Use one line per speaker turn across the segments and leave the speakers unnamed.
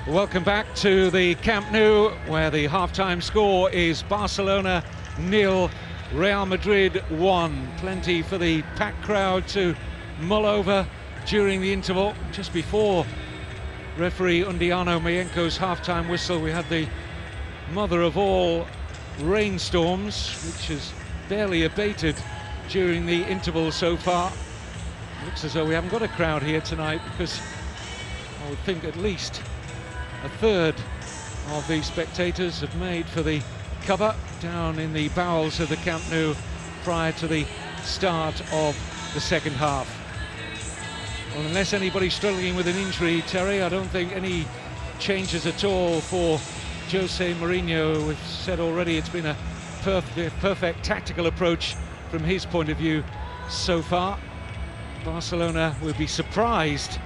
Welcome back to the Camp Nou, where the half-time score is Barcelona 0, Real Madrid 1. Plenty for the packed crowd to mull over during the interval. Just before referee Undiano Mayenko's half-time whistle, we had the mother of all rainstorms, which has barely abated during the interval so far. Looks as though we haven't got a crowd here tonight, because I would think at least a third of the spectators have made for the cover down in the bowels of the Camp Nou prior to the start of the second half. Well, unless anybody's struggling with an injury, Terry, I don't think any changes at all for Jose Mourinho. We've said already it's been a perfect tactical approach from his point of view so far. Barcelona will be surprised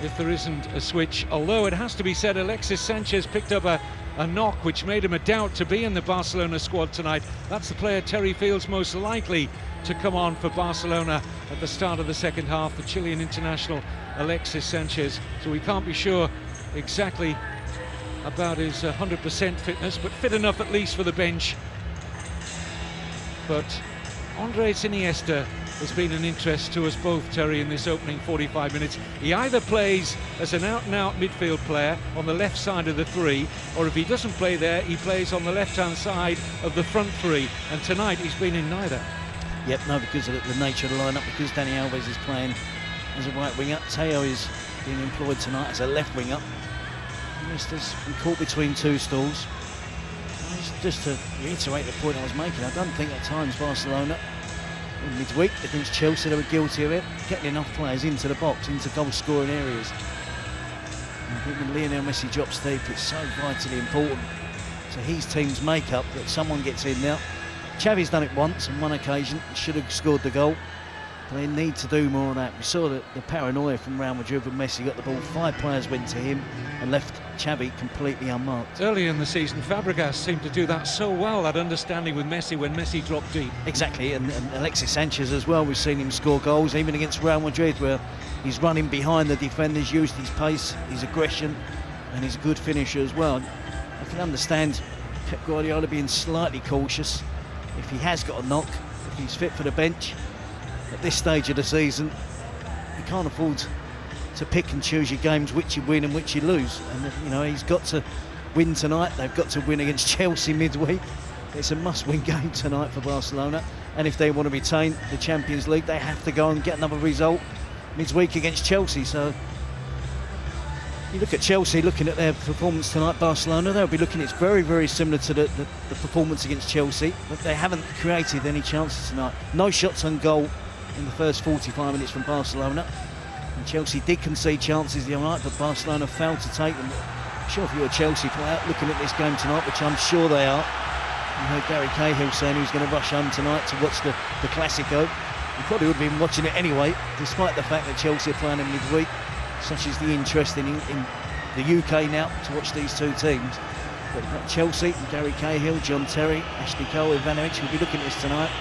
if there isn't a switch, although it has to be said Alexis Sanchez picked up a knock which made him a doubt to be in the Barcelona squad tonight. That's the player Terry feels most likely to come on for Barcelona at the start of the second half, the Chilean international Alexis Sanchez. So we can't be sure exactly about his 100% fitness, but fit enough at least for the bench. But Andres Iniesta has been an interest to us both, Terry, in this opening 45 minutes. He either plays as an out-and-out midfield player on the left side of the three, or if he doesn't play there, he plays on the left-hand side of the front three. And tonight he's been in neither.
Yep, no, because of the nature of the lineup, because Dani Alves is playing as a right winger. Teo is being employed tonight as a left winger. Iniesta's been caught between two stools. Just to reiterate the point I was making, I don't think at times Barcelona in midweek against Chelsea they were guilty of it, getting enough players into the box, into goal scoring areas. And I think when Lionel Messi drops deep, it's so vitally important to his team's makeup that someone gets in there. Xavi's done it once on one occasion, should have scored the goal. But they need to do more of that. We saw the paranoia from Real Madrid when Messi got the ball. 5 players went to him and left Xavi completely unmarked.
Early in the season, Fabregas seemed to do that so well, that understanding with Messi when Messi dropped deep.
Exactly, and Alexis Sanchez as well. We've seen him score goals, even against Real Madrid, where he's running behind the defenders, used his pace, his aggression, and he's a good finisher as well. I can understand Pep Guardiola being slightly cautious. If he has got a knock, if he's fit for the bench, at this stage of the season, you can't afford to pick and choose your games, which you win and which you lose. And you know, he's got to win tonight. They've got to win against Chelsea midweek. It's a must-win game tonight for Barcelona, and if they want to retain the Champions League, they have to go and get another result midweek against Chelsea. So you look at Chelsea, looking at their performance tonight, Barcelona, they'll be looking, it's very, very similar to the performance against Chelsea, but they haven't created any chances tonight. No shots on goal in the first 45 minutes from Barcelona. And Chelsea did concede chances the other night, but Barcelona failed to take them. I'm sure if you're a Chelsea player looking at this game tonight, which I'm sure they are, you heard Gary Cahill saying he was going to rush home tonight to watch the Classico. You probably would have been watching it anyway, despite the fact that Chelsea are playing in midweek. Such is the interest in the UK now to watch these two teams. But Chelsea, Gary Cahill, John Terry, Ashley Cole, Ivanovic will be looking at this tonight.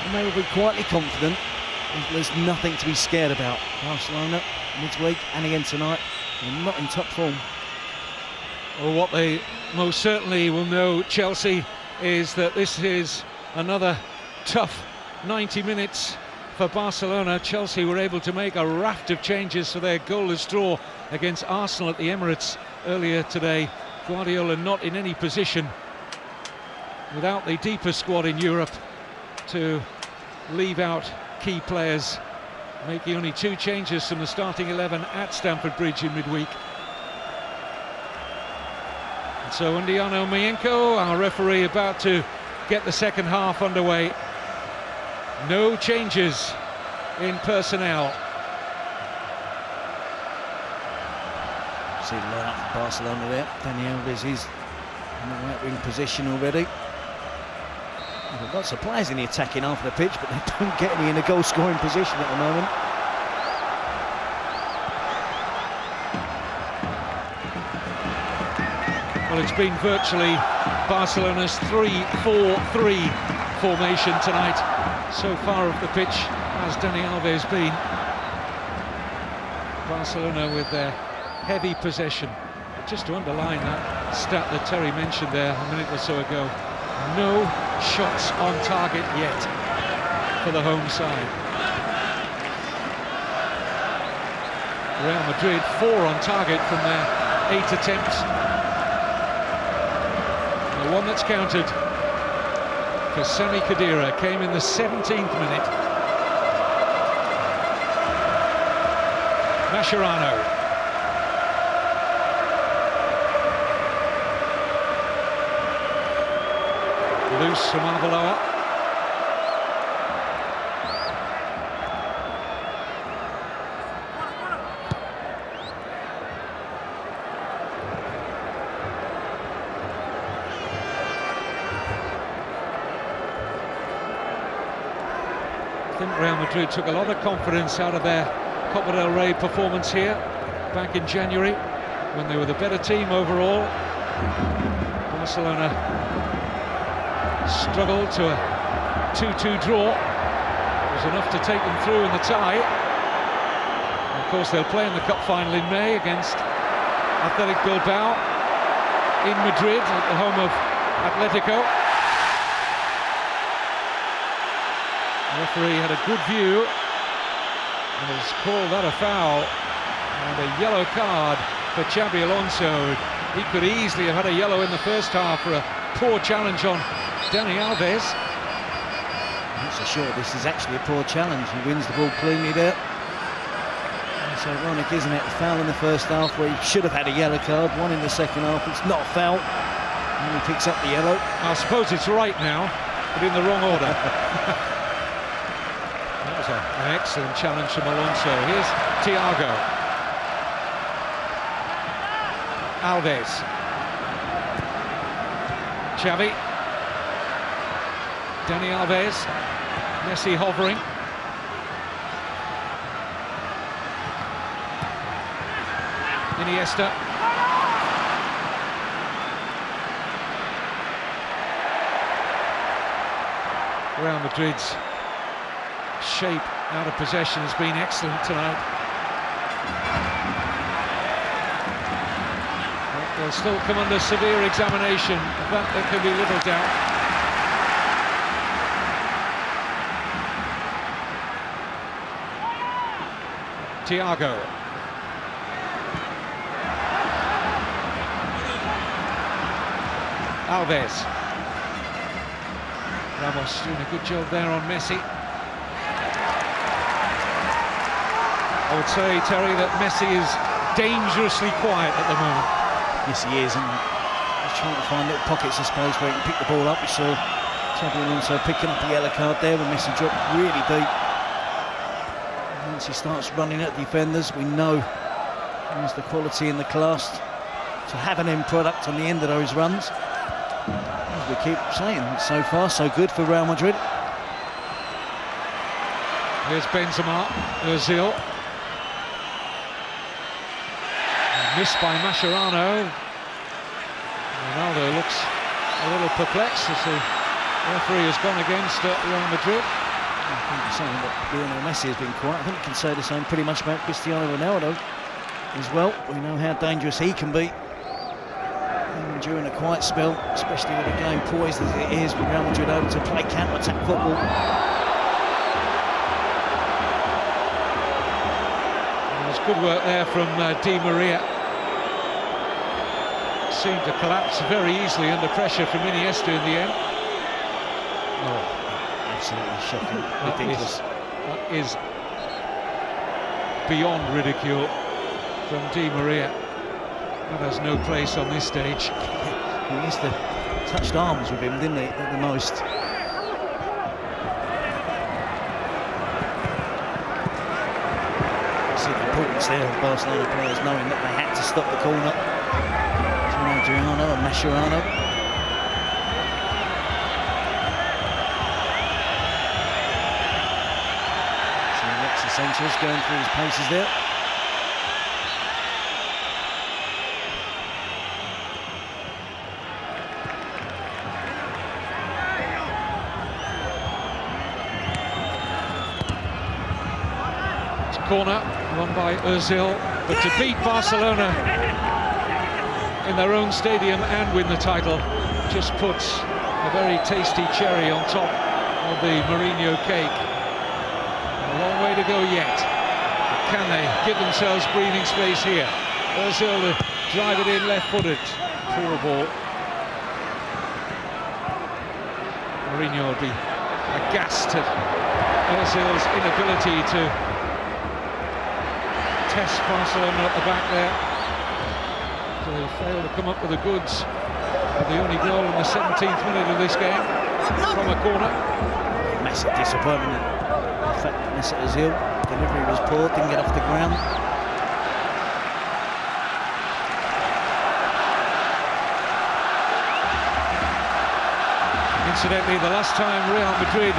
And they will be quietly confident. There's nothing to be scared about. Barcelona midweek and again tonight, they're not in top form.
Well, what they most certainly will know, Chelsea, is that this is another tough 90 minutes for Barcelona. Chelsea were able to make a raft of changes for their goalless draw against Arsenal at the Emirates earlier today. Guardiola not in any position, without the deepest squad in Europe, to leave out key players, making only 2 changes from the starting 11 at Stamford Bridge in midweek. And so Undiano Mayenko, our referee, about to get the second half underway. No changes in personnel.
See the lineup for Barcelona there. Dani Alves is in the right wing position already. They've got lots of players in the attacking half of the pitch, but they don't get any in the goal scoring position at the moment.
Well, it's been virtually Barcelona's 3-4-3 formation tonight. So far off the pitch has Dani Alves been. Barcelona with their heavy possession, just to underline that stat that Terry mentioned there a minute or so ago, no shots on target yet for the home side. Real Madrid 4 on target from their 8 attempts. The one that's counted for Sami Khedira came in the 17th minute. Mascherano. Loose from Arbeloa. I think Real Madrid took a lot of confidence out of their Copa del Rey performance here back in January when they were the better team overall. Barcelona struggled to a 2-2 draw. It was enough to take them through in the tie. And of course, they'll play in the cup final in May against Athletic Bilbao in Madrid at the home of Atletico. The referee had a good view and has called that a foul, and a yellow card for Xabi Alonso. He could easily have had a yellow in the first half for a poor challenge on Dani Alves.
I'm not so sure this is actually a poor challenge. He wins the ball cleanly there. It's ironic, isn't it? A foul in the first half where he should have had a yellow card, one in the second half. It's not a foul, and he picks up the yellow.
I suppose it's right now, but in the wrong order. That was an excellent challenge from Alonso. Here's Thiago. Alves. Xavi. Dani Alves. Messi hovering. Iniesta. Real Madrid's shape out of possession has been excellent tonight. But they'll still come under severe examination. Of that there can be little doubt. Thiago. Alves. Ramos doing a good job there on Messi. I would say, Terry, that Messi is dangerously quiet at the moment.
Yes, he is, and he's trying to find little pockets, I suppose, where he can pick the ball up. We saw Xabi Alonso picking up the yellow card there when Messi dropped really deep. And once he starts running at defenders, we know there's the quality and the class to have an end product on the end of those runs. As we keep saying, so far so good for Real Madrid.
Here's Benzema, Ozil. Missed by Mascherano. Ronaldo looks a little perplexed as the referee has gone against Real Madrid.
I think you're saying that Lionel Messi has been quiet. I think you can say the same pretty much about Cristiano Ronaldo as well. We know how dangerous he can be. Even during a quiet spell, especially with a game poised as it is, with Real Madrid able to play counter-attack football.
There's good work there from Di Maria. Seemed to collapse very easily under pressure from Iniesta in the end.
Oh, absolutely shocking, ridiculous.
That is beyond ridicule from Di Maria. That has no place on this stage.
Iniesta touched arms with him, didn't he, at the most? See the importance there of Barcelona players knowing that they had to stop the corner. Adriano and Mascherano. So Alexis Sanchez going through his paces there.
It's a corner, won by Ozil, but to beat Barcelona in their own stadium and win the title just puts a very tasty cherry on top of the Mourinho cake. A long way to go yet. Can they give themselves breathing space here? Ozil to drive it in left-footed. Poor ball. Mourinho would be aghast at Ozil's inability to test Barcelona at the back there. So they failed to come up with the goods. The only goal in the 17th minute of this game from a corner.
Massive disappointment. In fact, Mesut Ozil, delivery was poor, didn't get off the ground.
Incidentally, the last time Real Madrid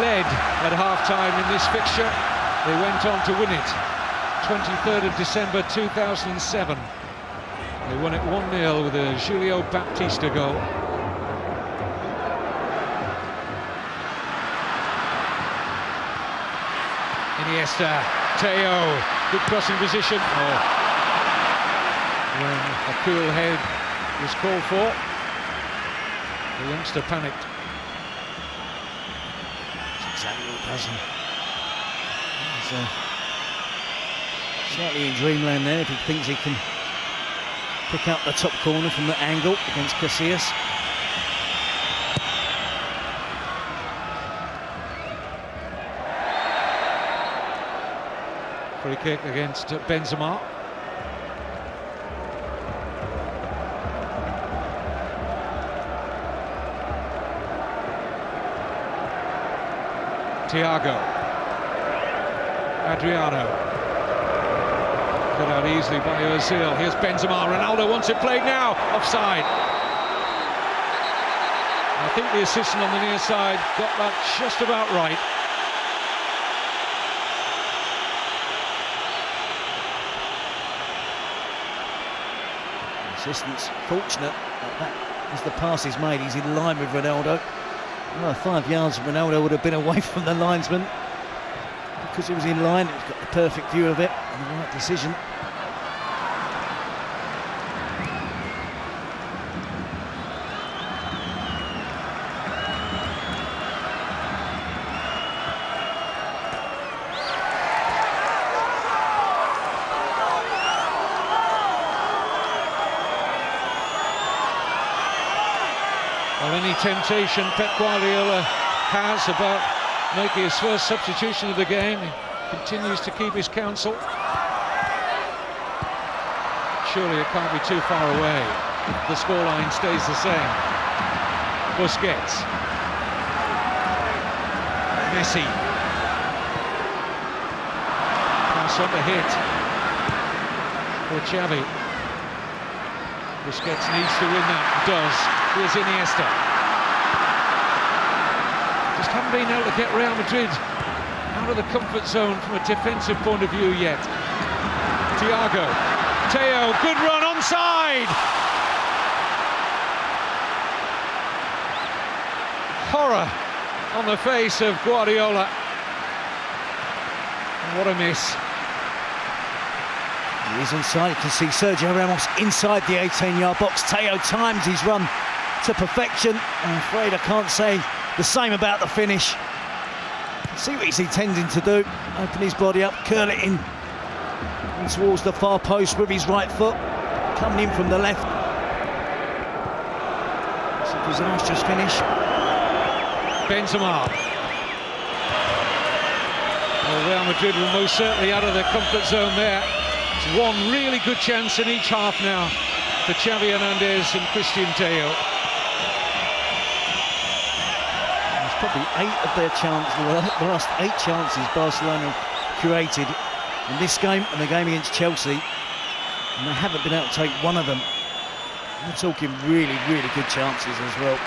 led at half-time in this fixture, they went on to win it. 23rd of December 2007. They won it 1-0 with a Julio Baptista goal. Iniesta, Teo, good crossing position. Oh. When a cool head was called for, the youngster panicked.
That's exactly what he does. He's slightly in dreamland there if he thinks he can pick up the top corner from the angle against Casillas.
Free kick against Benzema. Thiago. Adriano. Cut out easily by Ozil. Here's Benzema. Ronaldo wants it played now. Offside. I think the assistant on the near side got that just about right.
The assistant's fortunate that as the pass is made, he's in line with Ronaldo. Well, 5 yards, Ronaldo would have been away from the linesman. Because he was in line, he's got the perfect view of it and the right decision.
Well, any temptation Pep Guardiola has about making his first substitution of the game, he continues to keep his counsel. Surely it can't be too far away if the scoreline stays the same. Busquets. Messi. Pass on the hit for Xavi. Busquets needs to win that, does. Here's Iniesta. Just haven't been able to get Real Madrid out of the comfort zone from a defensive point of view yet. Thiago. Teo, good run, onside! Horror on the face of Guardiola. And what a miss.
He is onside. You can see Sergio Ramos inside the 18-yard box. Teo times his run to perfection. I'm afraid I can't say the same about the finish. See what he's intending to do. Open his body up, curl it in towards the far post with his right foot. Coming in from the left. It's a disastrous finish.
Benzema. Well, Real Madrid were most certainly out of their comfort zone there. It's one really good chance in each half now for Xavi Hernandez and Christian Teo.
There's probably 8 of their chances, the last 8 chances Barcelona created in this game and the game against Chelsea, and they haven't been able to take one of them. We're talking really, really good chances as well.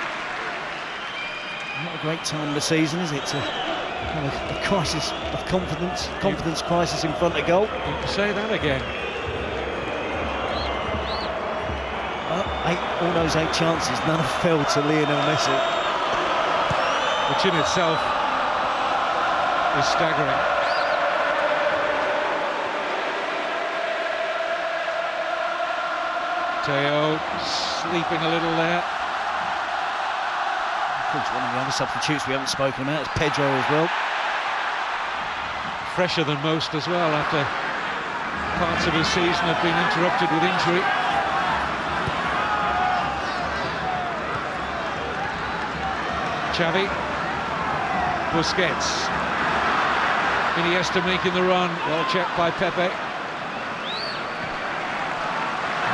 Not a great time of the season, is it, to have a crisis of confidence crisis in front of goal.
You can say that again.
Well, all those 8 chances, none have fell to Lionel Messi.
Which in itself is staggering. Teo sleeping a little there.
Of course, one of the other substitutes we haven't spoken about is Pedro as well.
Fresher than most as well, after parts of his season have been interrupted with injury. Xavi, Busquets, Iniesta making the run, well checked by Pepe.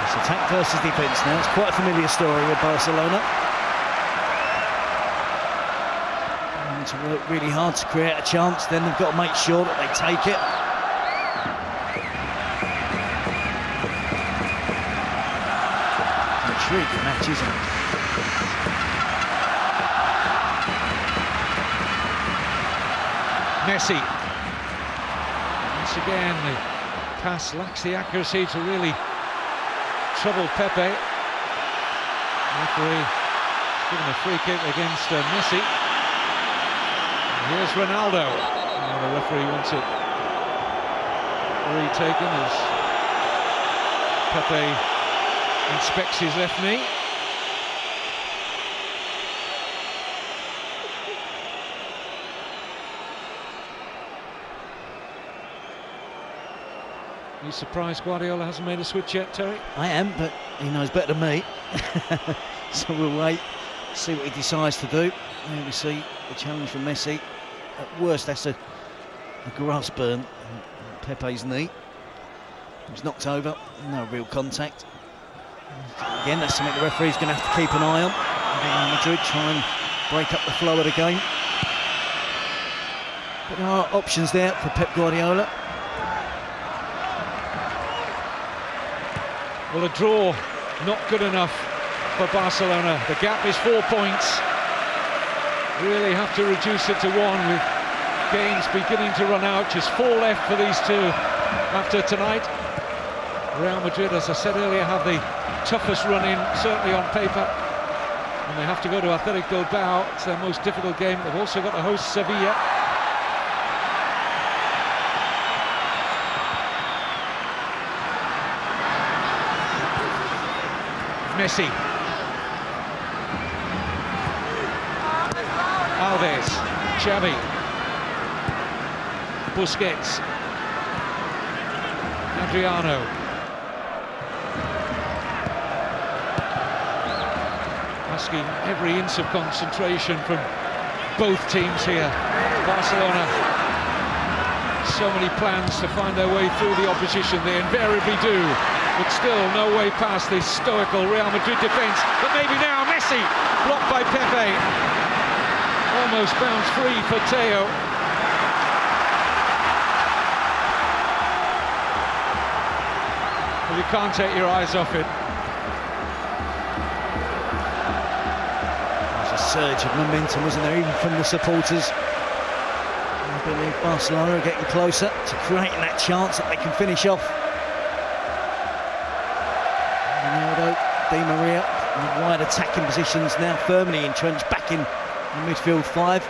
It's attack versus defence now. It's quite a familiar story with Barcelona. Having to work really hard to create a chance, then they've got to make sure that they take it. Intriguing match, isn't it?
Messi. Once again, the pass lacks the accuracy to really trouble Pepe. Referee given a free kick against Messi. And here's Ronaldo. Now the referee wants it retaken as Pepe inspects his left knee. Are you surprised Guardiola hasn't made a switch yet, Terry?
I am, but he knows better than me. So we'll wait, see what he decides to do. There we see the challenge from Messi. At worst, that's a grass burn on Pepe's knee. He was knocked over, no real contact. Again, that's something the referee's going to have to keep an eye on. Real Madrid try and break up the flow of the game. But there are options there for Pep Guardiola.
Well, a draw not good enough for Barcelona. The gap is 4 points. Really have to reduce it to 1 with games beginning to run out. Just 4 left for these two after tonight. Real Madrid, as I said earlier, have the toughest run in, certainly on paper. And they have to go to Athletic Bilbao. It's their most difficult game. They've also got to host Sevilla. Messi. Alves. Xavi. Busquets. Adriano. Asking every inch of concentration from both teams here. Barcelona, so many plans to find their way through the opposition. They invariably do. But still no way past this stoical Real Madrid defence. But maybe now Messi, blocked by Pepe. Almost bounced free for Teo. Well, you can't take your eyes off it.
There's a surge of momentum, wasn't there, even from the supporters. I believe Barcelona are getting closer to creating that chance that they can finish off. Ronaldo, Di Maria in the wide attacking positions, now firmly entrenched back in the midfield 5.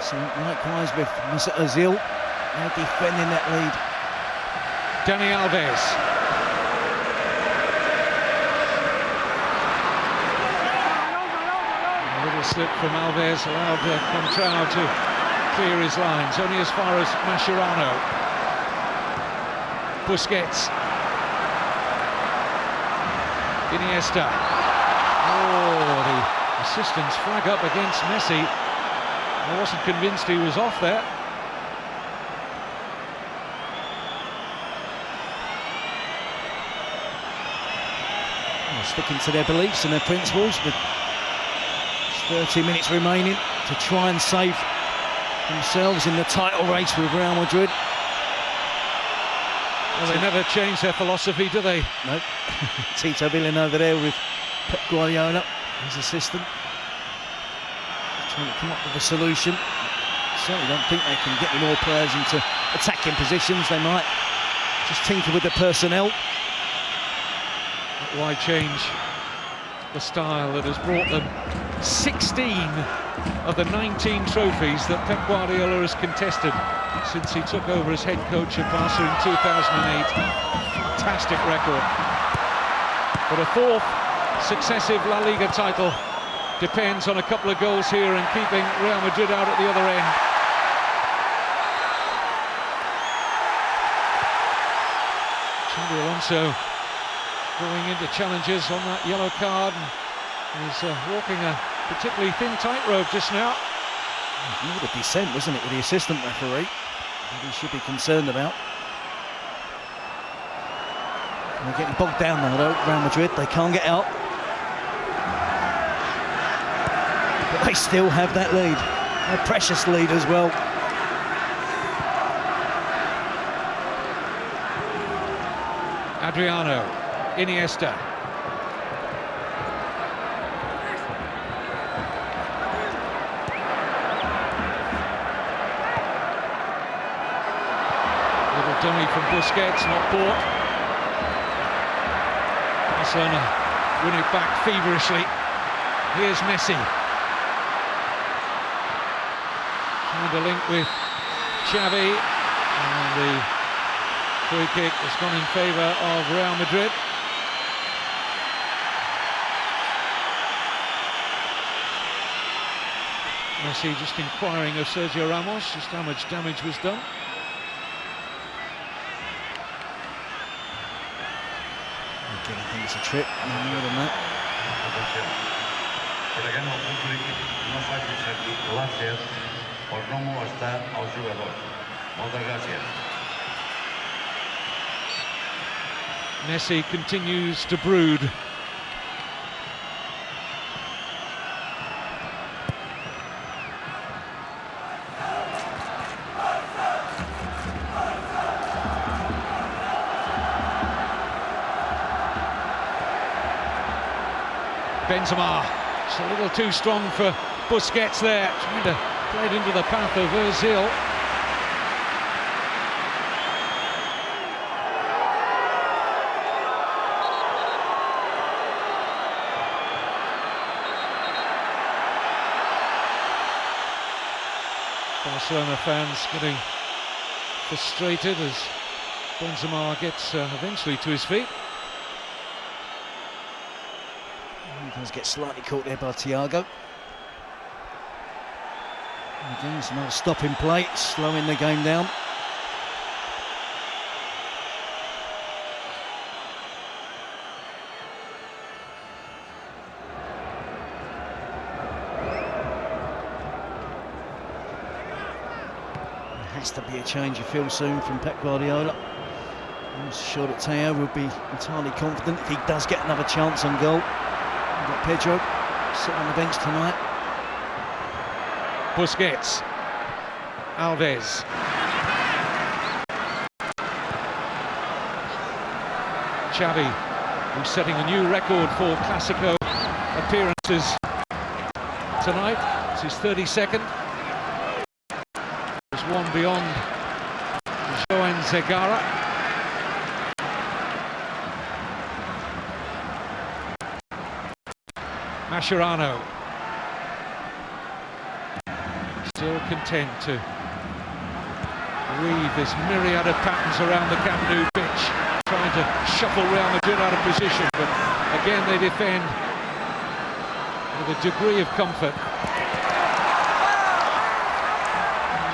So likewise with Mesut Ozil, now defending that lead.
Dani Alves. A little slip from Alves allowed Contrao to clear his lines, only as far as Mascherano. Busquets. Iniesta. Oh, the assistant's flag up against Messi. I wasn't convinced he was off there.
Well, sticking to their beliefs and their principles, with 30 minutes remaining to try and save themselves in the title race with Real Madrid.
Well, they never change their philosophy, do they?
No. Tito Villanova there with Pep Guardiola, his assistant, trying to come up with a solution. Certainly don't think they can get any more players into attacking positions. They might just tinker with the personnel.
Why change the style that has brought them 16 of the 19 trophies that Pep Guardiola has contested since he took over as head coach at Barca in 2008. Fantastic record. But a fourth successive La Liga title depends on a couple of goals here and keeping Real Madrid out at the other end. Xabi Alonso going into challenges on that yellow card, and he's walking a particularly thin tightrope just now.
More the dissent, wasn't it, with the assistant referee that he should be concerned about. They're getting bogged down now though, Real Madrid, they can't get out. But they still have that lead, a precious lead as well.
Adriano, Iniesta. Little dummy from Busquets, not bought. Barcelona win it back feverishly. Here's Messi. Trying to link with Xavi, and the free kick has gone in favour of Real Madrid. Messi just inquiring of Sergio Ramos just how much damage was done.
Again, I think it's a trip, no more than that.
Messi continues to brood. Benzema, it's a little too strong for Busquets there, trying to play it into the path of Ozil. Barcelona fans getting frustrated as Benzema gets eventually to his feet.
He does get slightly caught there by Thiago. And again, it's another stopping play, slowing the game down. Has to be a change, you feel, soon from Pep Guardiola. I'm sure that Teo will be entirely confident if he does get another chance on goal. We've got Pedro sitting on the bench tonight.
Busquets, Alves. Xavi, who's setting a new record for Clasico appearances tonight. It's his 32nd. One beyond Joan Zegara. Mascherano still content to weave this myriad of patterns around the Camp Nou pitch, trying to shuffle Real Madrid out of position, but again they defend with a degree of comfort.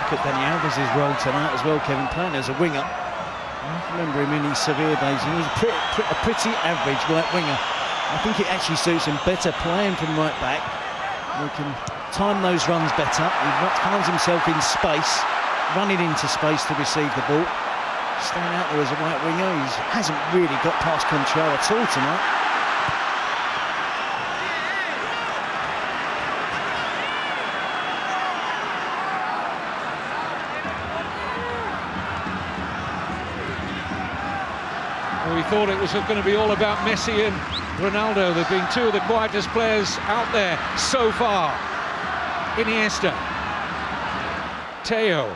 Look at Dani Alves' role tonight as well, Kevin, playing as a winger. I remember him in his Sevilla days, and he was a pretty average right winger. I think it actually suits him better playing from right back. He can time those runs better. He finds himself in space, running into space to receive the ball. Staying out there as a right winger, he hasn't really got past control at all tonight.
We thought it was going to be all about Messi and Ronaldo. They've been two of the quietest players out there so far. Iniesta. Teo.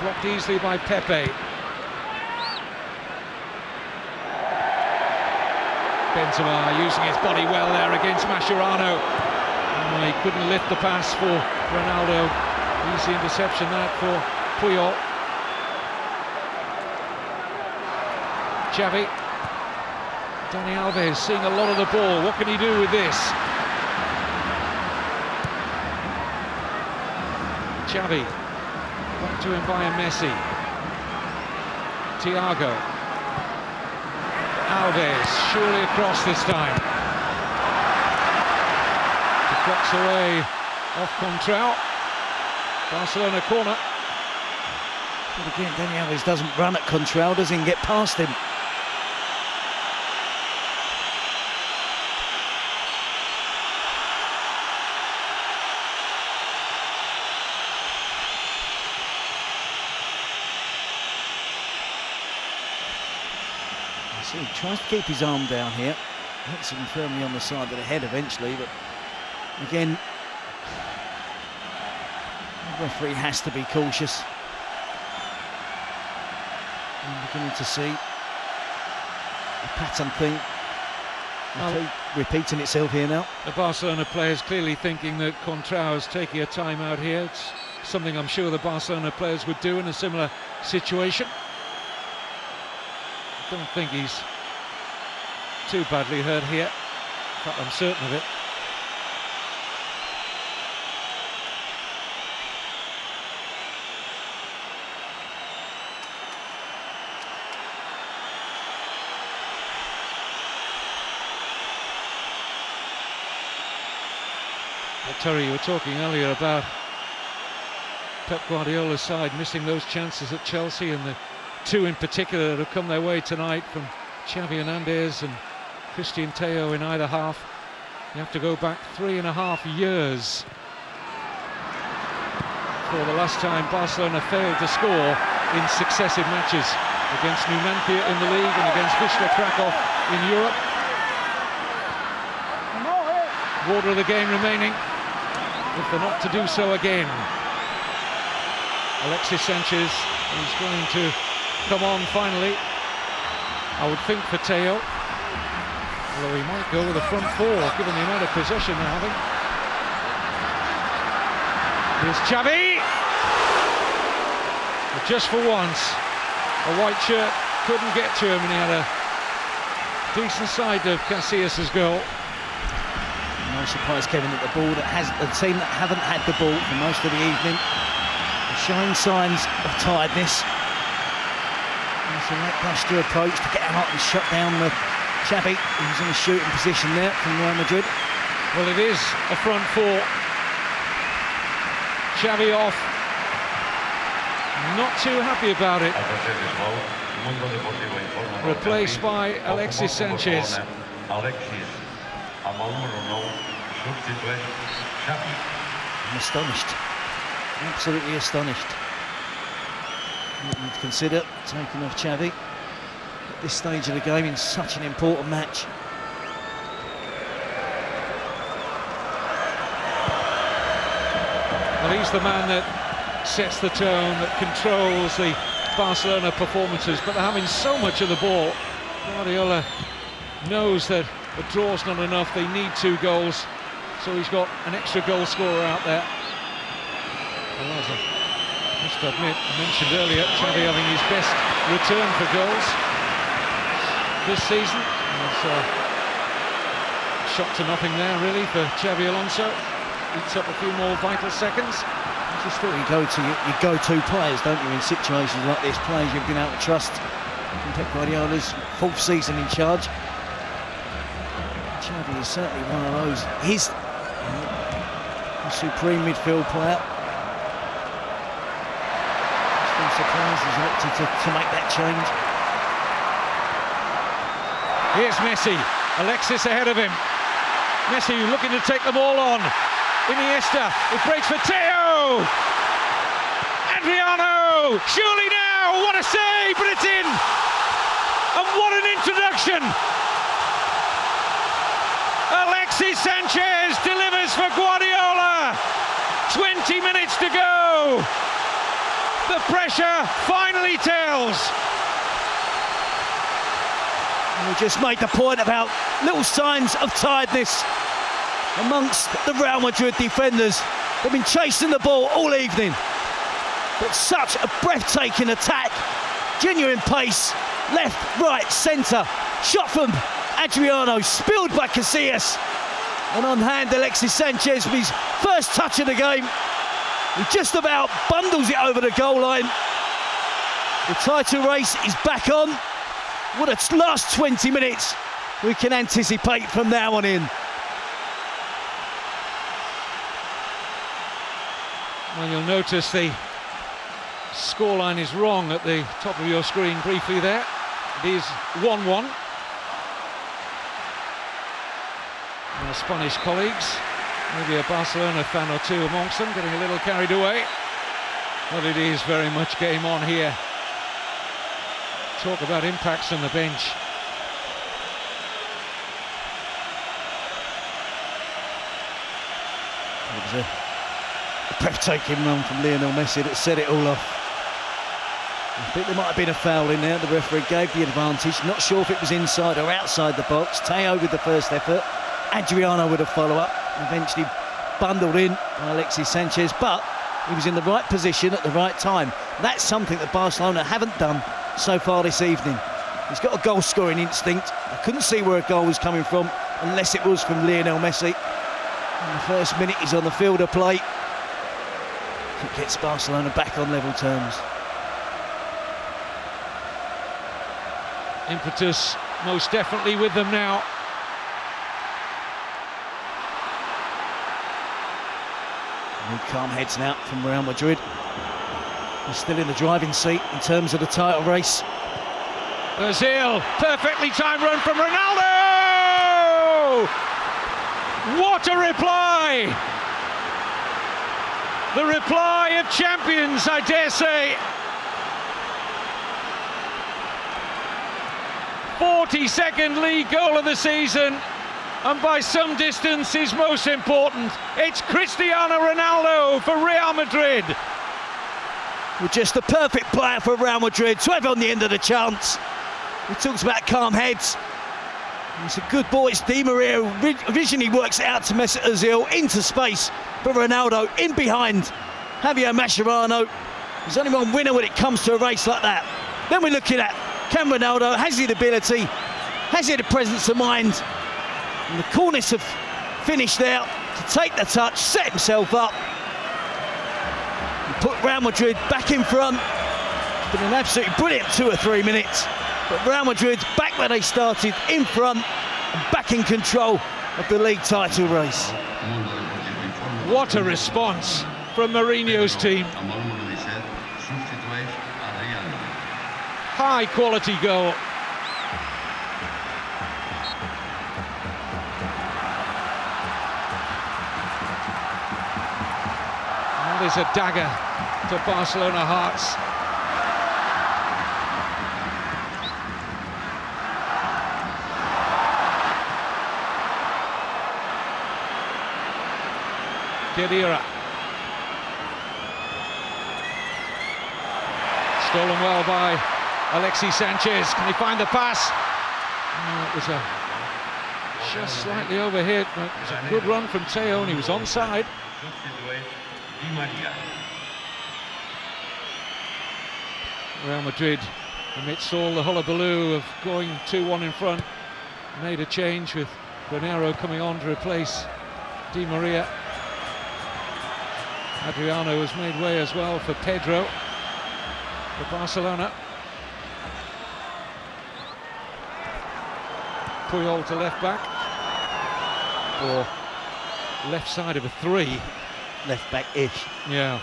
Blocked easily by Pepe. Benzema using his body well there against Mascherano. Oh, he couldn't lift the pass for Ronaldo. Easy interception that for Puyol. Xavi. Dani Alves seeing a lot of the ball. What can he do with this? Xavi, back to him via Messi. Thiago. Alves, surely across this time. Deflects away off Contrao. Barcelona corner.
But again, Dani Alves doesn't run at Contrao, doesn't even get past him. So he tries to keep his arm down here. Hits him firmly on the side of the head eventually, but again, the referee has to be cautious. I'm beginning to see a pattern thing repeating itself here now.
The Barcelona players clearly thinking that Contrao is taking a time out here. It's something I'm sure the Barcelona players would do in a similar situation. I don't think he's too badly hurt here. In fact, I'm certain of it. Terry, you were talking earlier about Pep Guardiola's side missing those chances at Chelsea, and the two in particular that have come their way tonight from Xavi Hernandez and Christian Teo in either half. You have to go back 3.5 years for the last time Barcelona failed to score in successive matches against Numancia in the league and against Wisla Krakow in Europe. Quarter of the game remaining, if they're not to do so again. Alexis Sanchez is going to come on finally, I would think, for Teo. Although he might go with a front four, given the amount of possession they're having. Here's Xavi! But just for once, a white shirt couldn't get to him, and he had a decent side of Casillas' goal.
No surprise, Kevin, that the team that haven't had the ball for most of the evening are showing signs of tiredness. It's a lacklustre approach to get out and shut down the Xavi, who's in a shooting position there from Real Madrid.
Well, it is a front four. Xavi off. Not too happy about it. Replaced by Alexis Sanchez.
I'm astonished. Absolutely astonished. You'd consider taking off Xavi at this stage of the game in such an important match.
Well, he's the man that sets the tone, that controls the Barcelona performances, but they're having so much of the ball. Guardiola knows that a draw's not enough, they need 2 goals, so he's got an extra goal scorer out there. Well, as I must admit, I mentioned earlier, Xavi having his best return for goals this season. It's a shot to nothing there, really, for Xavi Alonso. Eats up a few more vital seconds.
I just thought you go to your go-to players, don't you, in situations like this, players you've been able to trust. In Pep Guardiola's 4th season in charge. Xavi is certainly one of those. He's a supreme midfield player. Still surprised he's elected to make that change.
Here's Messi. Alexis ahead of him. Messi looking to take them all on. Iniesta, it breaks for Teo! Adriano! Surely now! What a save, but it's in! And what an introduction! Alexis Sanchez delivers for Guardiola! 20 minutes to go! The pressure finally tells!
We just made the point about little signs of tiredness amongst the Real Madrid defenders. They've been chasing the ball all evening, but such a breathtaking attack, genuine pace, left, right, centre, shot from Adriano spilled by Casillas. And on hand, Alexis Sanchez with his first touch of the game. He just about bundles it over the goal line. The title race is back on. What a last 20 minutes we can anticipate from now on in.
Well, you'll notice the scoreline is wrong at the top of your screen briefly there. It is 1-1. Our Spanish colleagues, maybe a Barcelona fan or two amongst them, getting a little carried away. But it is very much game on here. Talk about impacts on the bench.
It was a breathtaking run from Lionel Messi that set it all off. I think there might have been a foul in there. The referee gave the advantage. Not sure if it was inside or outside the box. Teo with the first effort. Adriano with a follow-up. Eventually bundled in by Alexis Sanchez, but he was in the right position at the right time. That's something that Barcelona haven't done so far this evening. He's got a goal-scoring instinct. I couldn't see where a goal was coming from unless it was from Lionel Messi. In the first minute he's on the field of play. It gets Barcelona back on level terms.
Impetus most definitely with them now.
Need calm heads now from Real Madrid. They're still in the driving seat in terms of the title race.
Ozil, perfectly timed run from Ronaldo! What a reply! The reply of champions, I dare say. 42nd league goal of the season, and by some distance his most important. It's Cristiano Ronaldo for Real Madrid.
Well, just the perfect player for Real Madrid to have on the end of the chance. He talks about calm heads. He's a good boy. It's Di Maria who originally works it out to Mesut Ozil into space for Ronaldo in behind Javier Mascherano. There's only one winner when it comes to a race like that. Then we're looking at, can Ronaldo, has he the ability, has he the presence of mind, and the coolness of finish there to take the touch, set himself up and put Real Madrid back in front. It's been an absolutely brilliant 2 or 3 minutes, but Real Madrid's back where they started, in front and back in control of the league title race.
What a response from Mourinho's team. High quality goal. That is a dagger to Barcelona hearts. Khedira. Stolen well by Alexis Sanchez. Can he find the pass? Oh, it was just slightly overhit, but it was a good run from Teo, and he was onside. Real Madrid, amidst all the hullabaloo of going 2-1 in front, made a change with Granero coming on to replace Di Maria. Adriano has made way as well for Pedro for Barcelona. Puyol to left back, or left side of a 3.
Left back-ish.
Yeah.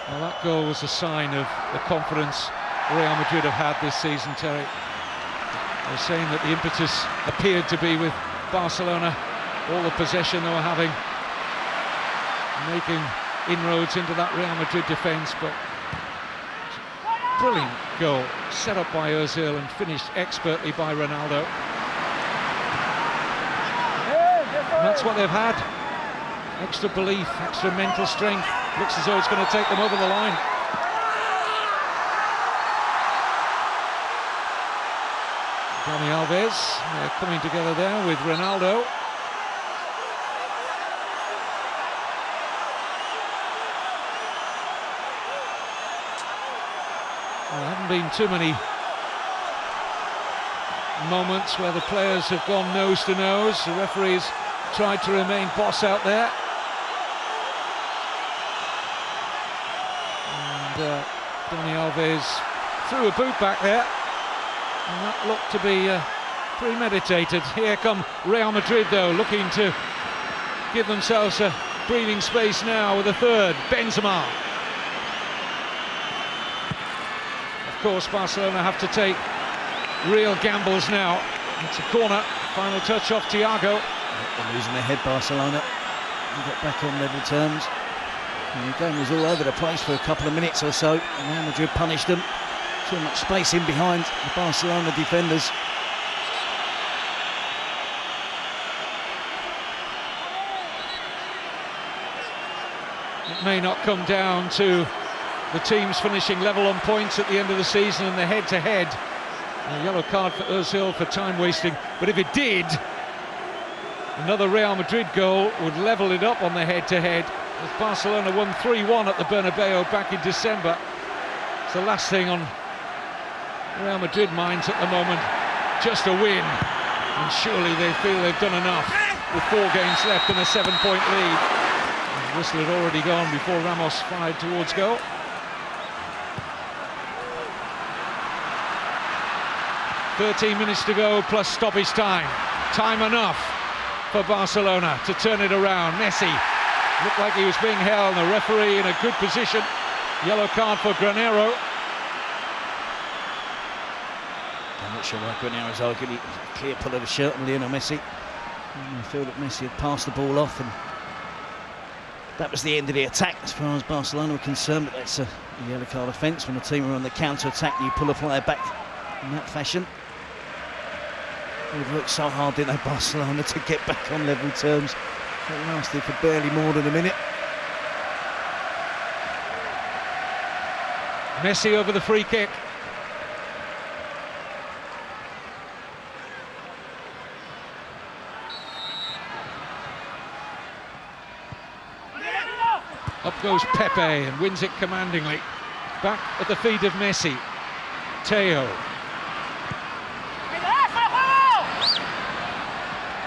Well, that goal was a sign of the confidence Real Madrid have had this season, Terry. They're saying that the impetus appeared to be with Barcelona, all the possession they were having, making inroads into that Real Madrid defence, but brilliant goal, set up by Ozil and finished expertly by Ronaldo. And that's what they've had. Extra belief, extra mental strength. Looks as though it's going to take them over the line. Dani Alves, they're coming together there with Ronaldo. Well, there haven't been too many moments where the players have gone nose to nose. The referees tried to remain boss out there. And Dani Alves threw a boot back there, and that looked to be premeditated. Here come Real Madrid though, looking to give themselves a breathing space now with a third. Benzema. Of course, Barcelona have to take real gambles now. It's a corner, final touch off Thiago.
They're losing their head, Barcelona. They get back on level terms. And the game was all over the place for a couple of minutes or so. And Real Madrid punished them. Too much space in behind the Barcelona defenders.
It may not come down to the teams finishing level on points at the end of the season and the head-to-head. A yellow card for Ozil for time wasting, but if it did, another Real Madrid goal would level it up on the head-to-head. As Barcelona won 3-1 at the Bernabeu back in December. It's the last thing on Real Madrid minds at the moment, just a win, and surely they feel they've done enough with 4 games left and a 7-point lead. The whistle had already gone before Ramos fired towards goal. "13 minutes to go plus stoppage time. Time enough for Barcelona to turn it around. Messi looked like he was being held, and the referee in a good position. Yellow card for Granero.
I'm not sure why Granero's arguing. A clear pull of the shirt on Lionel Messi. And I feel that Messi had passed the ball off, and that was the end of the attack as far as Barcelona were concerned. But that's a yellow card offence when a team are on the counter-attack and you pull a player back in that fashion. They've worked so hard, didn't they, Barcelona, to get back on level terms. It lasted for barely more than a minute.
Messi over the free kick. Up goes Pepe and wins it commandingly. Back at the feet of Messi. Teo.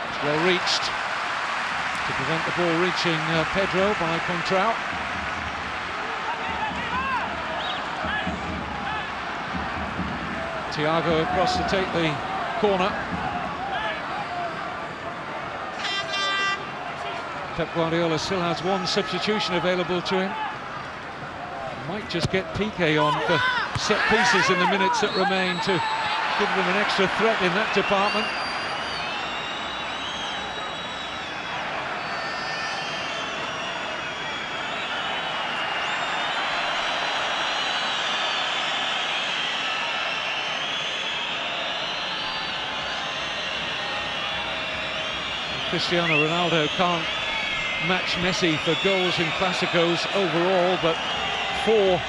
It's well reached to prevent the ball reaching Pedro by Contrao. Thiago across to take the corner. Pep Guardiola still has 1 substitution available to him. Might just get Piqué on for set pieces in the minutes that remain to give them an extra threat in that department. Cristiano Ronaldo can't match Messi for goals in Clásicos overall, but 4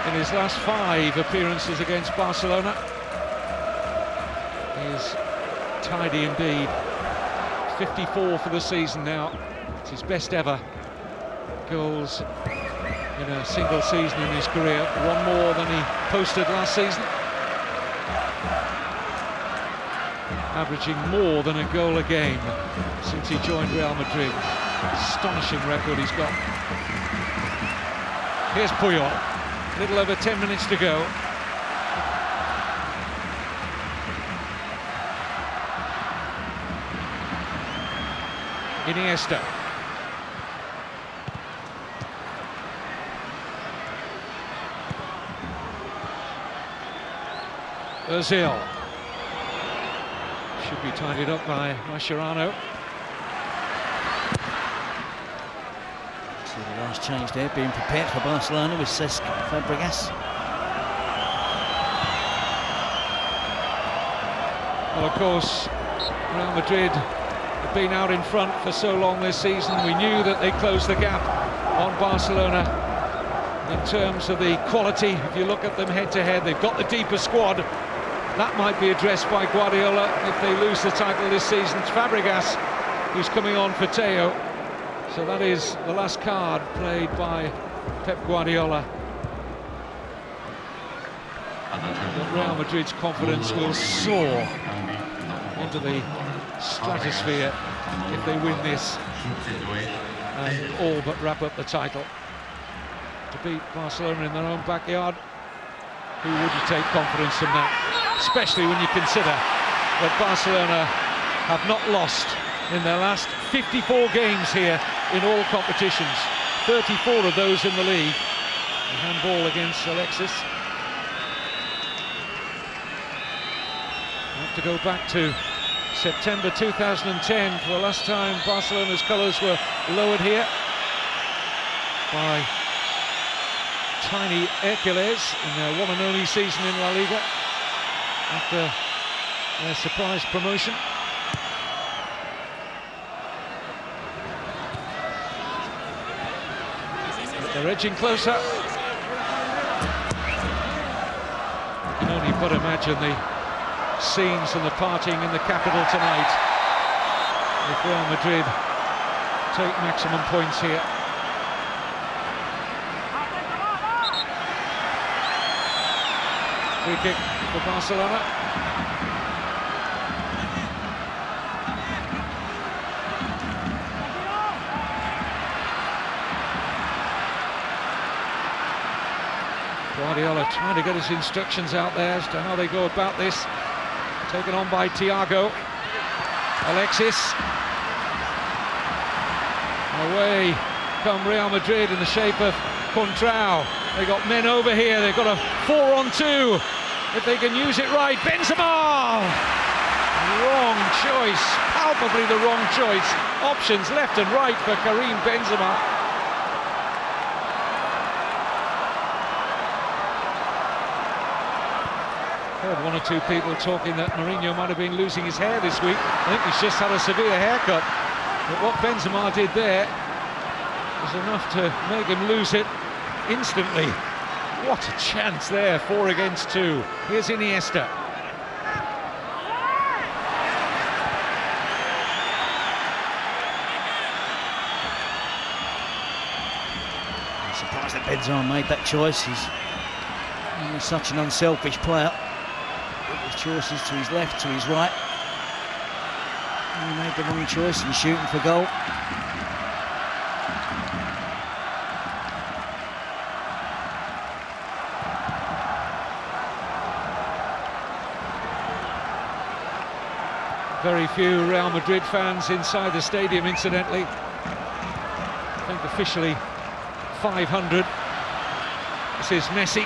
in his last 5 appearances against Barcelona. He is tidy indeed. 54 for the season now. It's his best ever goals in a single season in his career. 1 more than he posted last season. Averaging more than a goal a game since he joined Real Madrid. Astonishing record he's got. Here's Puyol. A little over 10 minutes to go. Iniesta. Ozil. Should be tidied up by Mascherano.
So the last change there, being prepared for Barcelona with Cesc Fabregas.
Well, of course, Real Madrid have been out in front for so long this season. We knew that they closed the gap on Barcelona in terms of the quality. If you look at them head-to-head, they've got the deeper squad. That might be addressed by Guardiola if they lose the title this season. It's Fabregas who's coming on for Teo. So that is the last card played by Pep Guardiola. that Real Madrid's confidence will soar into the stratosphere if they win this and all but wrap up the title. To beat Barcelona in their own backyard, who wouldn't take confidence from that? Especially when you consider that Barcelona have not lost in their last 54 games here in all competitions, 34 of those in the league. A handball against Alexis. We have to go back to September 2010 for the last time Barcelona's colours were lowered here by tiny Hercules in their one and only season in La Liga after their surprise promotion. But they're edging closer. You can only but imagine the scenes and the partying in the capital tonight if Real Madrid take maximum points here. Free kick for Barcelona. Guardiola trying to get his instructions out there as to how they go about this. Taken on by Thiago. Alexis. Away come Real Madrid in the shape of Contrao. They got men over here, they've got a 4-on-2. If they can use it right, Benzema! Wrong choice, palpably the wrong choice. Options left and right for Karim Benzema. Heard one or two people talking that Mourinho might have been losing his hair this week. I think he's just had a severe haircut. But what Benzema did there was enough to make him lose it instantly. What a chance there, 4 against 2. Here's Iniesta.
I'm surprised that Benzema made that choice. He's such an unselfish player. His choices to his left, to his right. And he made the wrong choice in shooting for goal.
Very few Real Madrid fans inside the stadium, incidentally. I think officially 500. This is Messi.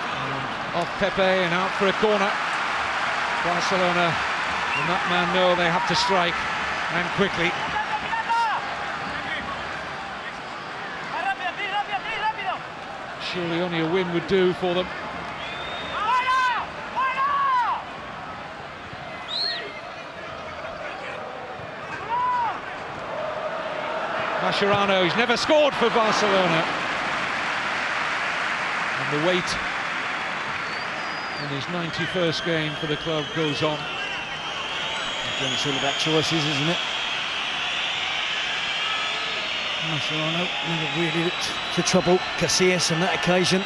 And off Pepe and out for a corner. Barcelona and that man know they have to strike, and quickly. Surely only a win would do for them. Mascherano, he's never scored for Barcelona. And the wait in his 91st game for the club goes on.
Again, it's all about choices, isn't it? Mascherano never really looked to trouble Casillas on that occasion.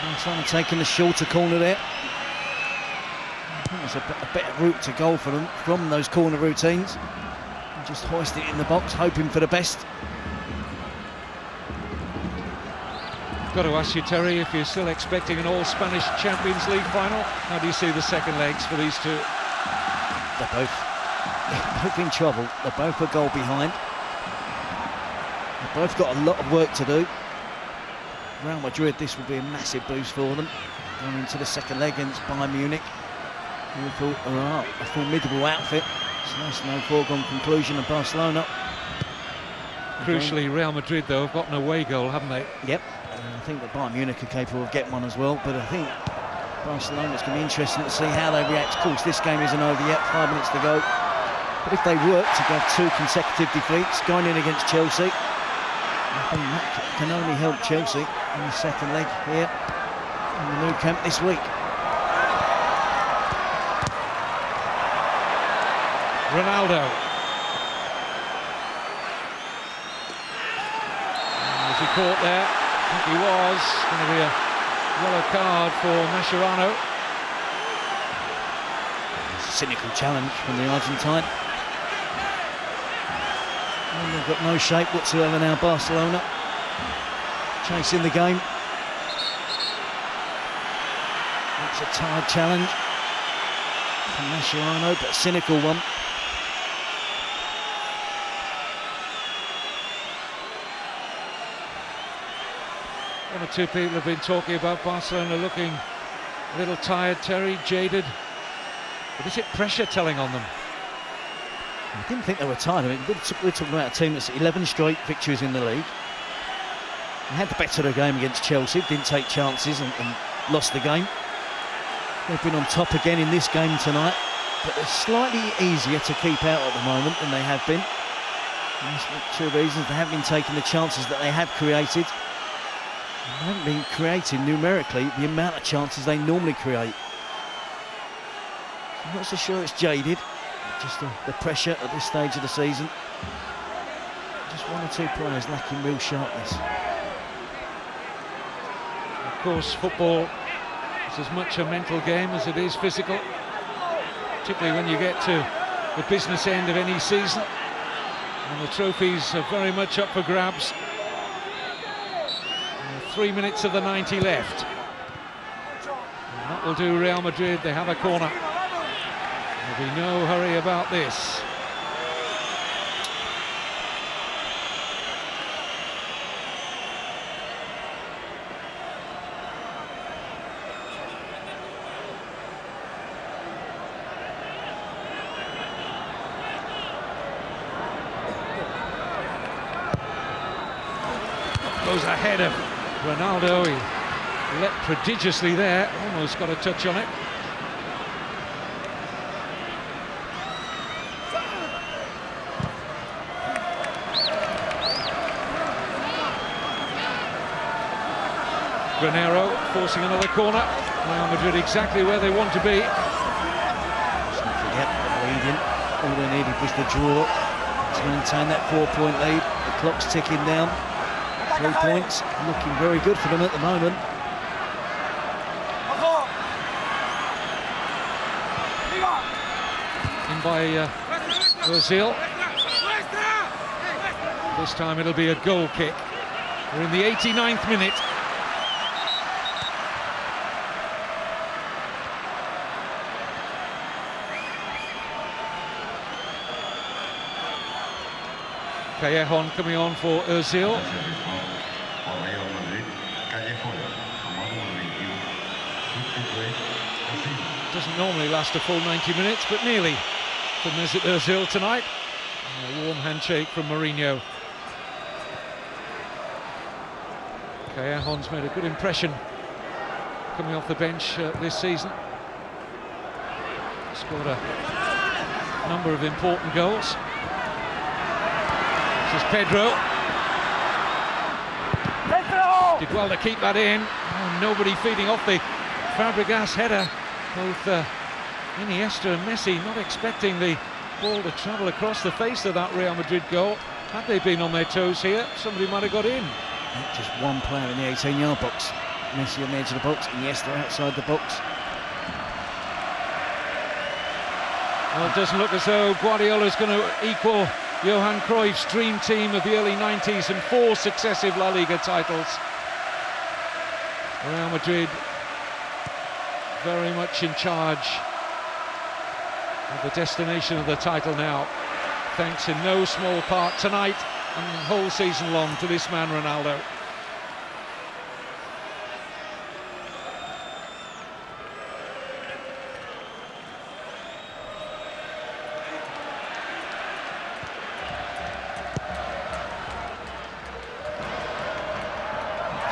Barcelona taking the shorter corner there. I think there's a better route to goal for them from those corner routines. Just hoist it in the box, hoping for the best.
Got to ask you, Terry, if you're still expecting an all-Spanish Champions League final, how do you see the second legs for these two?
They're both in trouble. They're both a goal behind. They've both got a lot of work to do. Real Madrid, this will be a massive boost for them. Going into the second leg against Bayern Munich. We thought, a formidable outfit. So that's no foregone conclusion of Barcelona.
Crucially, Real Madrid, though, have got an away goal, haven't they?
Yep. I think that Bayern Munich are capable of getting one as well, but I think Barcelona's going to be interesting to see how they react. Of course, this game isn't over yet, 5 minutes to go. But if they work to have 2 consecutive defeats going in against Chelsea, I think that can only help Chelsea in the second leg here in the Nou Camp this week.
Ronaldo. Was he caught there? think he was. Going to be a yellow card for Mascherano.
It's a cynical challenge from the Argentine. And they've got no shape whatsoever now, Barcelona. Chasing the game. It's a tired challenge from Mascherano, but a cynical one.
One or two people have been talking about Barcelona looking a little tired, Terry, jaded. But is it pressure telling on them?
I didn't think they were tired. I mean, we're talking about a team that's 11 straight victories in the league. They had the better of the game against Chelsea, didn't take chances and lost the game. They've been on top again in this game tonight, but they're slightly easier to keep out at the moment than they have been. And that's for two reasons. They haven't been taking the chances that they have created. They haven't been creating numerically the amount of chances they normally create. I'm not so sure it's jaded, just the pressure at this stage of the season. Just one or two players lacking real sharpness.
Of course, football is as much a mental game as it is physical, particularly when you get to the business end of any season, and the trophies are very much up for grabs. 3 minutes of the 90 left. And that will do Real Madrid. They have a corner. There'll be no hurry about this. Goes ahead of Ronaldo. He leapt prodigiously there, almost got a touch on it. Granero forcing another corner. Real Madrid exactly where they want to be.
Let's not forget leading. All they needed was the draw to maintain that 4-point lead. The clock's ticking down. 3 points, looking very good for them at the moment.
In by Ozil. This time it'll be a goal kick. We're in the 89th minute. Callejon coming on for Ozil. Doesn't normally last a full 90 minutes, but nearly for Mesut Ozil tonight. And a warm handshake from Mourinho. Callejon's made a good impression coming off the bench this season. Scored a number of important goals. This is Pedro. Did well to keep that in. Oh, nobody feeding off the Fabregas header. Both Iniesta and Messi not expecting the ball to travel across the face of that Real Madrid goal. Had they been on their toes here, somebody might have got in.
Just one player in the 18-yard box. Messi on the edge of the box, Iniesta outside the box.
Well, it doesn't look as though Guardiola's going to equal Johan Cruyff's dream team of the early 90s and 4 successive La Liga titles. Real Madrid very much in charge of the destination of the title now, thanks in no small part tonight and the whole season long to this man Ronaldo.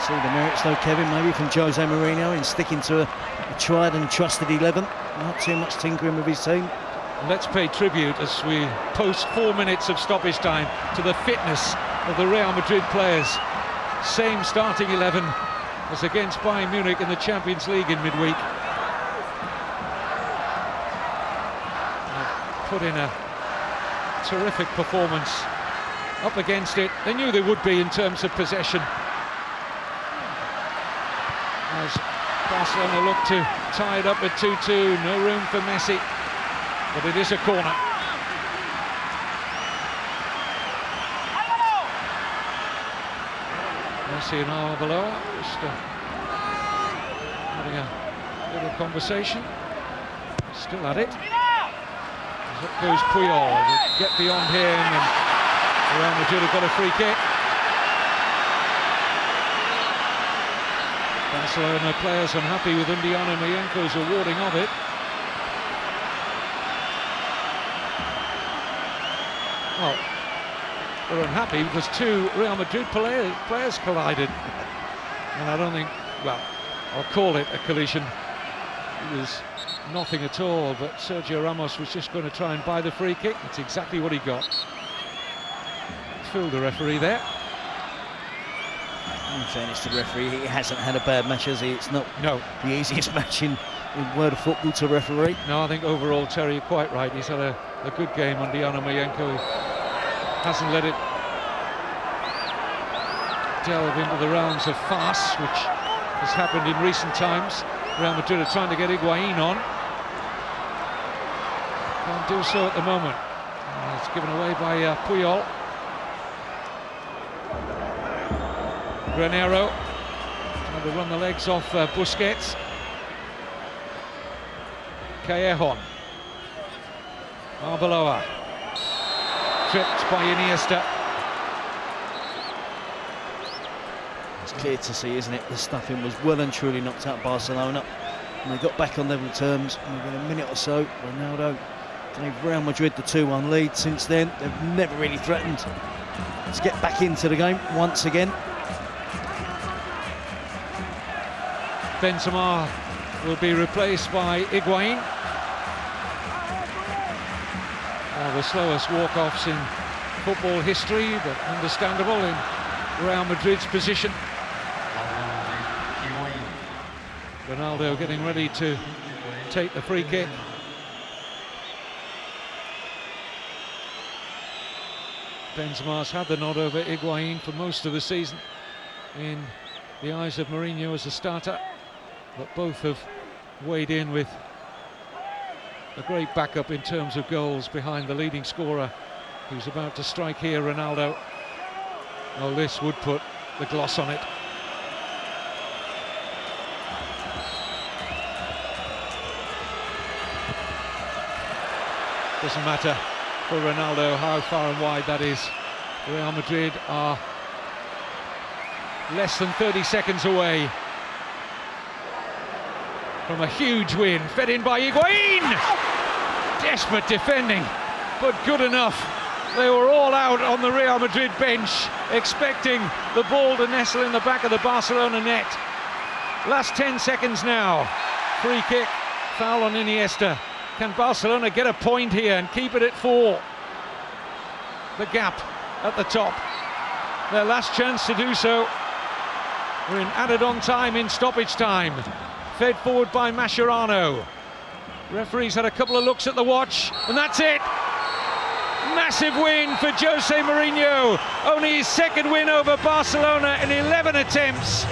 See the merits though, Kevin, maybe from Jose Mourinho in sticking to a tried and trusted 11. Not too much tinkering with his team.
Let's pay tribute as we post 4 minutes of stoppage time to the fitness of the Real Madrid players. Same starting 11 as against Bayern Munich in the Champions League in midweek. They've put in a terrific performance up against it. They knew they would be in terms of possession. as Barcelona look to tie it up at 2-2. No room for Messi, but it is a corner. Messi and Arbeloa just having a little conversation. Still at it. As up goes Puyol. They get beyond him, and Real Madrid have got a free kick. Barcelona players unhappy with Indiana Mayenko's awarding of it. Well, they're unhappy because two Real Madrid players collided. And I don't think, well, I'll call it a collision. It was nothing at all, but Sergio Ramos was just going to try and buy the free kick. That's exactly what he got. Fooled the referee there.
In fairness to the referee, he hasn't had a bad match, has he? It's not the easiest match in world of football to referee.
No, I think overall, Terry, you're quite right. He's had a good game on Diana Mayenko. He hasn't let it delve into the realms of farce, which has happened in recent times. Real Madrid are trying to get Higuain on. Can't do so at the moment. It's given away by Puyol. Granero trying to run the legs off Busquets. Callejon. Arbeloa. Tripped by Iniesta.
It's clear to see, isn't it? The stuffing was well and truly knocked out Barcelona. And they got back on level terms. And within a minute or so, Ronaldo gave Real Madrid the 2-1 lead. Since then, they've never really threatened to get back into the game once again.
Benzema will be replaced by Higuain. One of the slowest walk-offs in football history, but understandable in Real Madrid's position. Ronaldo getting ready to take the free kick. Benzema's had the nod over Higuain for most of the season in the eyes of Mourinho as a starter, but both have weighed in with a great backup in terms of goals behind the leading scorer who's about to strike here, Ronaldo. Oh, this would put the gloss on it. Doesn't matter for Ronaldo how far and wide that is. Real Madrid are less than 30 seconds away from a huge win, fed in by Higuain! Desperate defending, but good enough. They were all out on the Real Madrid bench, expecting the ball to nestle in the back of the Barcelona net. Last 10 seconds now. Free kick, foul on Iniesta. Can Barcelona get a point here and keep it at 4? The gap at the top. Their last chance to do so. We're in added on time in stoppage time. Fed forward by Mascherano. Referee's had a couple of looks at the watch, and that's it. Massive win for Jose Mourinho. Only his second win over Barcelona in 11 attempts.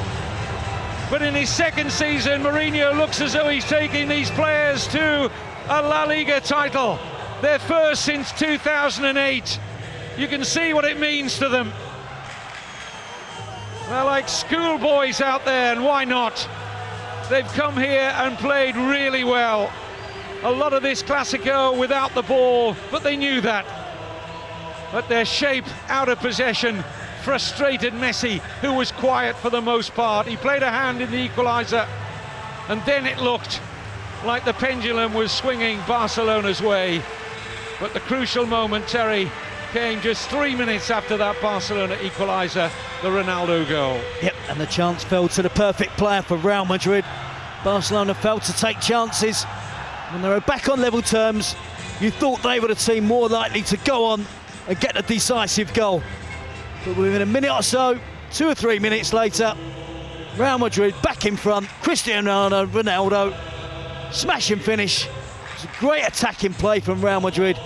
But in his second season, Mourinho looks as though he's taking these players to a La Liga title. Their first since 2008. You can see what it means to them. They're like schoolboys out there, and why not? They've come here and played really well. A lot of this Clásico without the ball, but they knew that. But their shape out of possession frustrated Messi, who was quiet for the most part. He played a hand in the equaliser, and then it looked like the pendulum was swinging Barcelona's way. But the crucial moment, Terry, came just 3 minutes after that Barcelona equaliser, the Ronaldo goal.
Yep, and the chance fell to the perfect player for Real Madrid. Barcelona failed to take chances. When they were back on level terms, you thought they were the team more likely to go on and get a decisive goal. But within a minute or so, 2 or 3 minutes later, Real Madrid back in front. Cristiano Ronaldo, smashing finish. It's a great attacking play from Real Madrid.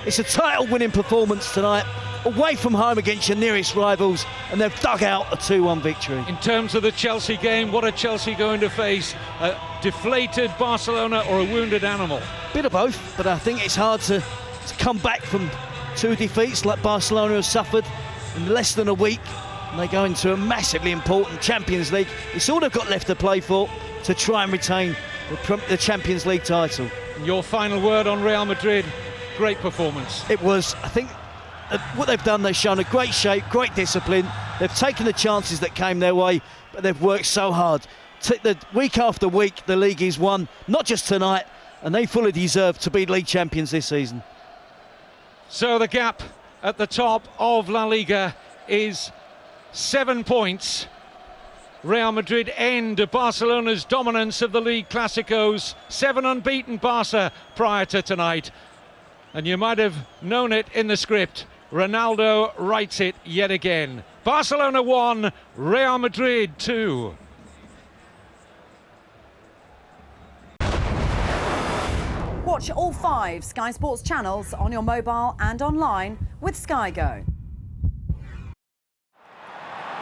It's a title-winning performance tonight, away from home against your nearest rivals, and they've dug out a 2-1 victory.
In terms of the Chelsea game, what are Chelsea going to face? A deflated Barcelona or a wounded animal?
Bit of both, but I think it's hard to come back from 2 defeats like Barcelona have suffered in less than a week, and they go into a massively important Champions League. It's all they've got left to play for to try and retain the Champions League title.
Your final word on Real Madrid? Great performance.
It was, I think, what they've done, they've shown a great shape, great discipline. They've taken the chances that came their way, but they've worked so hard. Week after week, the league is won, not just tonight, and they fully deserve to be league champions this season.
So the gap at the top of La Liga is 7 points. Real Madrid end Barcelona's dominance of the League Clásicos. 7 unbeaten Barca prior to tonight. And you might have known it in the script. Ronaldo writes it yet again. Barcelona 1, Real Madrid 2.
Watch all 5 Sky Sports channels on your mobile and online with Sky Go.